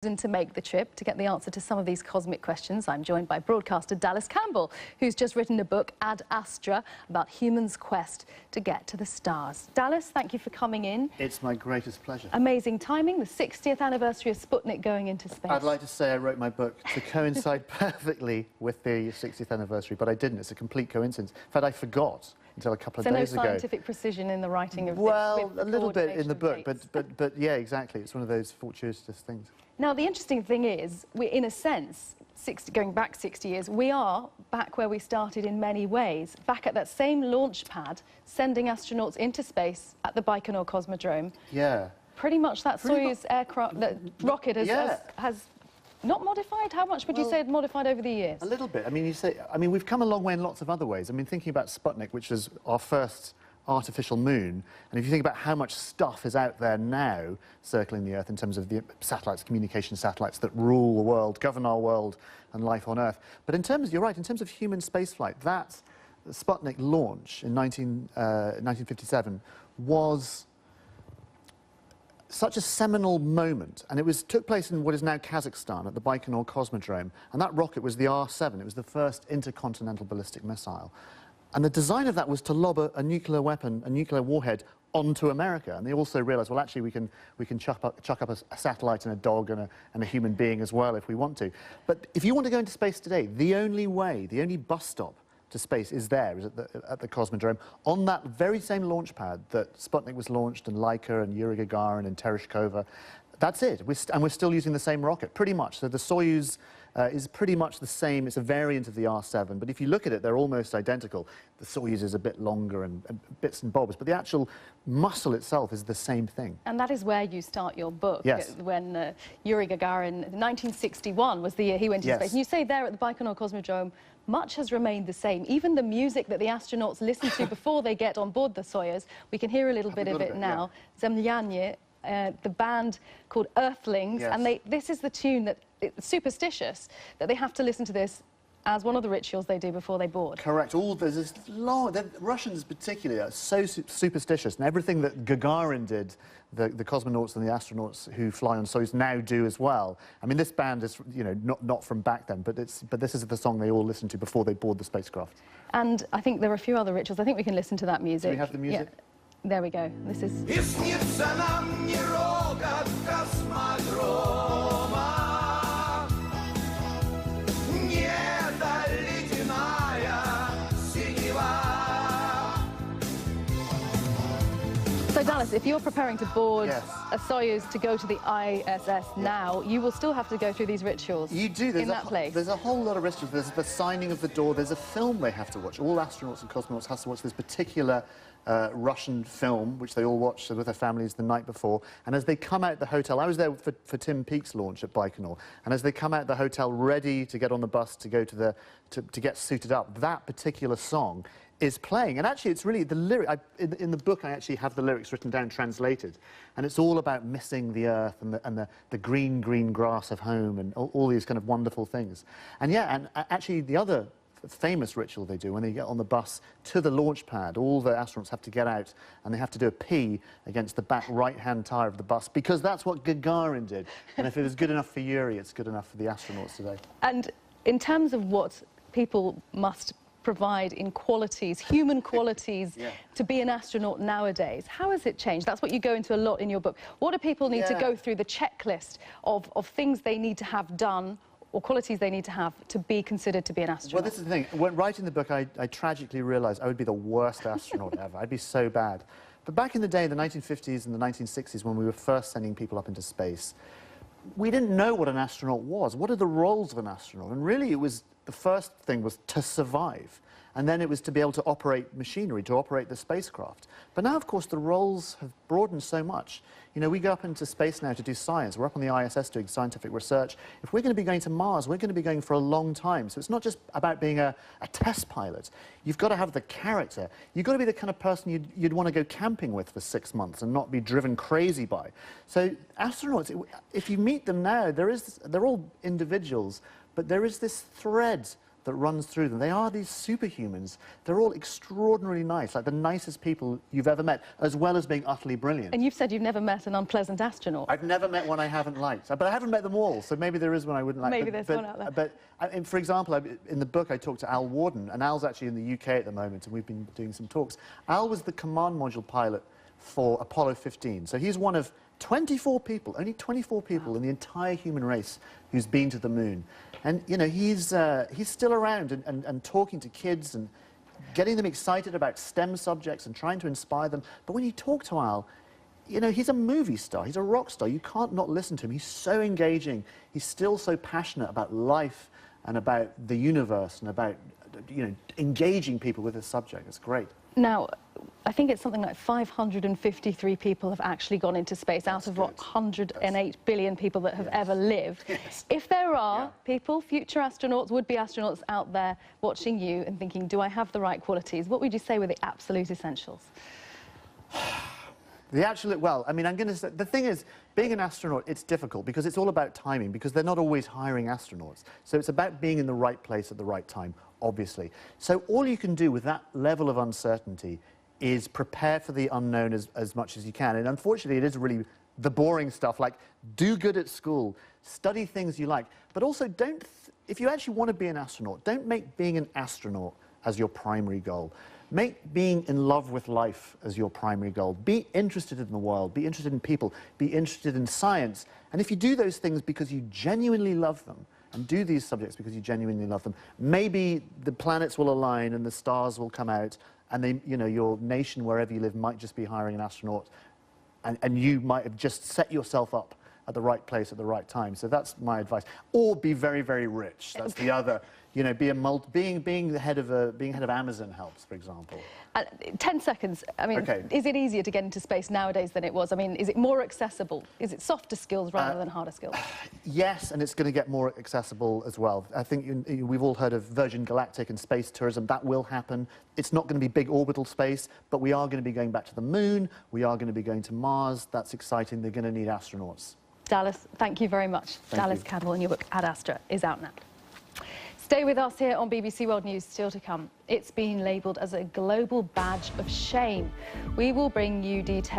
To make the trip to get the answer to some of these cosmic questions. I'm joined by broadcaster Dallas Campbell, who's just written a book, Ad Astra, about humans' quest to get to the stars. Dallas, thank you for coming in. It's my greatest pleasure. Amazing timing, the 60th anniversary of Sputnik going into space. I'd like to say I wrote my book to coincide perfectly with the 60th anniversary, but I didn't. It's a complete coincidence. In fact, I forgot until a couple of days ago. So no scientific precision in the writing of well, this? A little bit in the book, but yeah, exactly. It's one of those fortuitous things. Now, the interesting thing is, we're, in a sense, going back 60 years, we are back where we started in many ways, back at that same launch pad, sending astronauts into space at the Baikonur Cosmodrome. Yeah. Pretty much that Soyuz aircraft, that rocket has not modified? How much would you say it modified over the years? A little bit. I mean, we've come a long way in lots of other ways. I mean, thinking about Sputnik, which was our first artificial moon, and if you think about how much stuff is out there now circling the Earth in terms of the satellites, communication satellites that rule the world, govern our world and life on Earth. But in terms, you're right, in terms of human spaceflight, that Sputnik launch in 1957 was such a seminal moment, and it took place in what is now Kazakhstan at the Baikonur Cosmodrome, and that rocket was the R-7. It was the first intercontinental ballistic missile. And the design of that was to lob a nuclear weapon, a nuclear warhead, onto America. And they also realized, well, actually, we can chuck up a satellite and a dog and a human being as well if we want to. But if you want to go into space today, the only way, the only bus stop to space is at the Cosmodrome, on that very same launch pad that Sputnik was launched, and Laika and Yuri Gagarin and Tereshkova. That's it. And we're still using the same rocket, pretty much. So the Soyuz is pretty much the same. It's a variant of the R-7, but if you look at it, they're almost identical. The Soyuz is a bit longer and bits and bobs, but the actual muscle itself is the same thing. And that is where you start your book. Yes. When Yuri Gagarin, 1961 was the year he went into space. And you say there at the Baikonur Cosmodrome, much has remained the same. Even the music that the astronauts listen to before they get on board the Soyuz, we can hear a little bit of it now. Zemlyanye, the band called Earthlings, and this is the tune that it's superstitious that they have to listen to this as one of the rituals they do before they board. Correct. There's this long... The Russians particularly are so superstitious, and everything that Gagarin did, the cosmonauts and the astronauts who fly on Soyuz now do as well. I mean, this band is, you know, not from back then, but this is the song they all listen to before they board the spacecraft. And I think there are a few other rituals. I think we can listen to that music. Do we have the music? Yeah. There we go. This is... So, Dallas, if you're preparing to board a Soyuz to go to the ISS now, you will still have to go through these rituals. You do. In that place. There's a whole lot of rituals. There's the signing of the door. There's a film they have to watch. All astronauts and cosmonauts have to watch this particular Russian film, which they all watched with their families the night before. And as they come out the hotel, I was there for Tim Peake's launch at Baikonur, and as they come out the hotel ready to get on the bus to go to get suited up, that particular song is playing. And actually, it's really the lyric. In the book, I actually have the lyrics written down, translated, and it's all about missing the Earth and the green grass of home and all these kind of wonderful things. And yeah, and actually, the other famous ritual they do when they get on the bus to the launch pad, all the astronauts have to get out and they have to do a pee against the back right-hand tire of the bus, because that's what Gagarin did. And if it was good enough for Yuri, it's good enough for the astronauts today. And in terms of what people must provide in qualities, human qualities, to be an astronaut nowadays, how has it changed? That's what you go into a lot in your book. What do people need to go through, the checklist of things they need to have done, or qualities they need to have to be considered to be an astronaut? Well, this is the thing. When writing the book, I tragically realised I would be the worst astronaut ever. I'd be so bad. But back in the day, the 1950s and the 1960s, when we were first sending people up into space, we didn't know what an astronaut was. What are the roles of an astronaut? And really, the first thing was to survive. And then it was to be able to operate machinery, to operate the spacecraft. But now, of course, the roles have broadened so much. You know, we go up into space now to do science. We're up on the ISS doing scientific research. If we're going to be going to Mars, we're going to be going for a long time. So it's not just about being a test pilot. You've got to have the character. You've got to be the kind of person you'd want to go camping with for 6 months and not be driven crazy by. So astronauts, if you meet them now, they're all individuals, but there is this thread that runs through them. They are these superhumans. They're all extraordinarily nice, like the nicest people you've ever met, as well as being utterly brilliant. And you've said you've never met an unpleasant astronaut. I've never met one I haven't liked, but I haven't met them all, so maybe there is one I wouldn't like. Maybe there's one out there. But for example, in the book I talked to Al Warden, and Al's actually in the UK at the moment, and we've been doing some talks. Al was the command module pilot for Apollo 15, so he's one of 24 people, only 24 people in the entire human race who's been to the moon. And, you know, he's still around and talking to kids and getting them excited about STEM subjects and trying to inspire them. But when you talk to Al, you know, he's a movie star, he's a rock star. You can't not listen to him. He's so engaging. He's still so passionate about life and about the universe and about, you know, engaging people with this subject. It's great. Now, I think it's something like 553 people have actually gone into space out of what, 108 billion people that have ever lived. Yes. If there are people, future astronauts, would-be astronauts out there watching you and thinking, do I have the right qualities? What would you say were the absolute essentials? The absolute, well, I mean, I'm going to say, the thing is, being an astronaut, it's difficult because it's all about timing, because they're not always hiring astronauts. So it's about being in the right place at the right time, obviously. So all you can do with that level of uncertainty is prepare for the unknown as much as you can. And unfortunately, it is really the boring stuff, like do good at school, study things you like, but also don't, if you actually want to be an astronaut, don't make being an astronaut as your primary goal. Make being in love with life as your primary goal. Be interested in the world, be interested in people, be interested in science. And if you do those things because you genuinely love them, and do these subjects because you genuinely love them, maybe the planets will align and the stars will come out, and they, you know, your nation, wherever you live, might just be hiring an astronaut, and you might have just set yourself up at the right place at the right time. So that's my advice. Or be very, very rich. That's the other. You know, being the head of Amazon helps, for example. 10 seconds. I mean, is it easier to get into space nowadays than it was? I mean, is it more accessible? Is it softer skills rather than harder skills? Yes, and it's going to get more accessible as well. I think we've all heard of Virgin Galactic and space tourism. That will happen. It's not going to be big orbital space, but we are going to be going back to the moon. We are going to be going to Mars. That's exciting. They're going to need astronauts. Dallas, thank you very much. Dallas Campbell, and your book Ad Astra is out now. Stay with us here on BBC World News, still to come. It's been labelled as a global badge of shame. We will bring you details